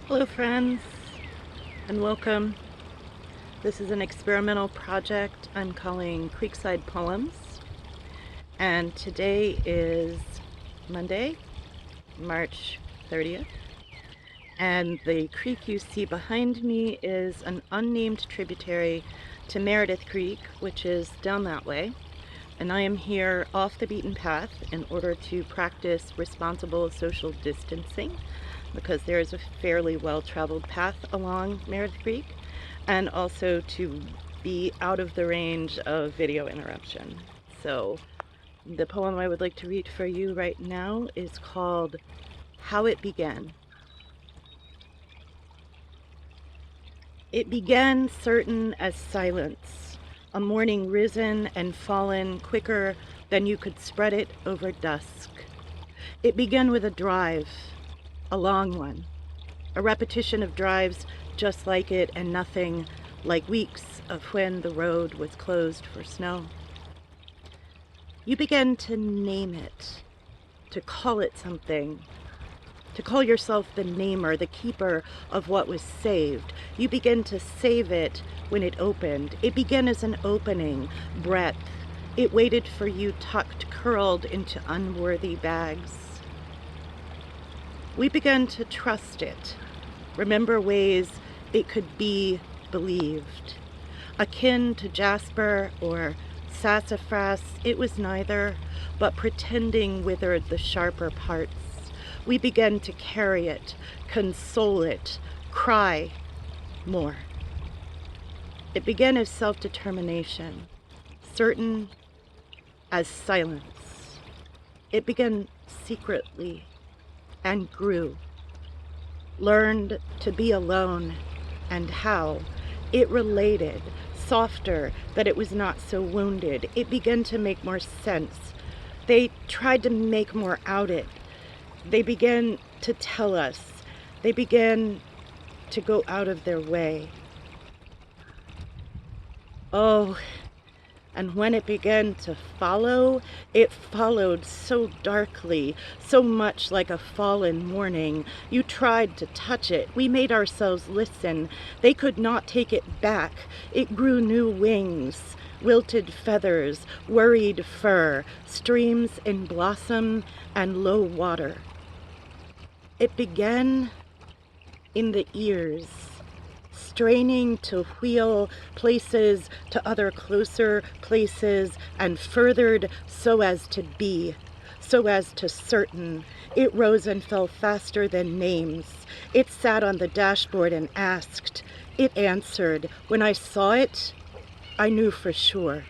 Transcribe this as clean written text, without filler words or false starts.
Hello friends, and welcome. This is an experimental project I'm calling Creekside Poems, and today is Monday, March 30th, and the creek you see behind me is an unnamed tributary to Mara Eve Creek, which is down that way, and I am here off the beaten path in order to practice responsible social distancing, because there is a fairly well-traveled path along Mara Eve Creek, and also to be out of the range of video interruption. So the poem I would like to read for you right now is called How It Began. It began certain as silence, a morning risen and fallen quicker than you could spread it over dusk. It began with a drive, a long one, a repetition of drives just like it, and nothing like weeks of when the road was closed for snow. You began to name it, to call it something, to call yourself the namer, the keeper of what was saved. You began to save it when it opened. It began as an opening, breath. It waited for you tucked, curled into unworthy bags. We began to trust it, remember ways it could be believed. Akin to jasper or sassafras, it was neither, but pretending withered the sharper parts. We began to carry it, console it, cry more. It began as self-determination, certain as silence. It began secretly and grew, learned to be alone, and how. It related, softer, that it was not so wounded. It began to make more sense. They tried to make more out it. They began to tell us. They began to go out of their way. Oh, and when it began to follow, it followed so darkly, so much like a fallen morning. You tried to touch it. We made ourselves listen. They could not take it back. It grew new wings, wilted feathers, worried fur, streams in blossom and low water. It began in the ears, straining to wheel places to other closer places, and furthered so as to be, so as to certain. It rose and fell faster than names. It sat on the dashboard and asked. It answered. When I saw it, I knew for sure.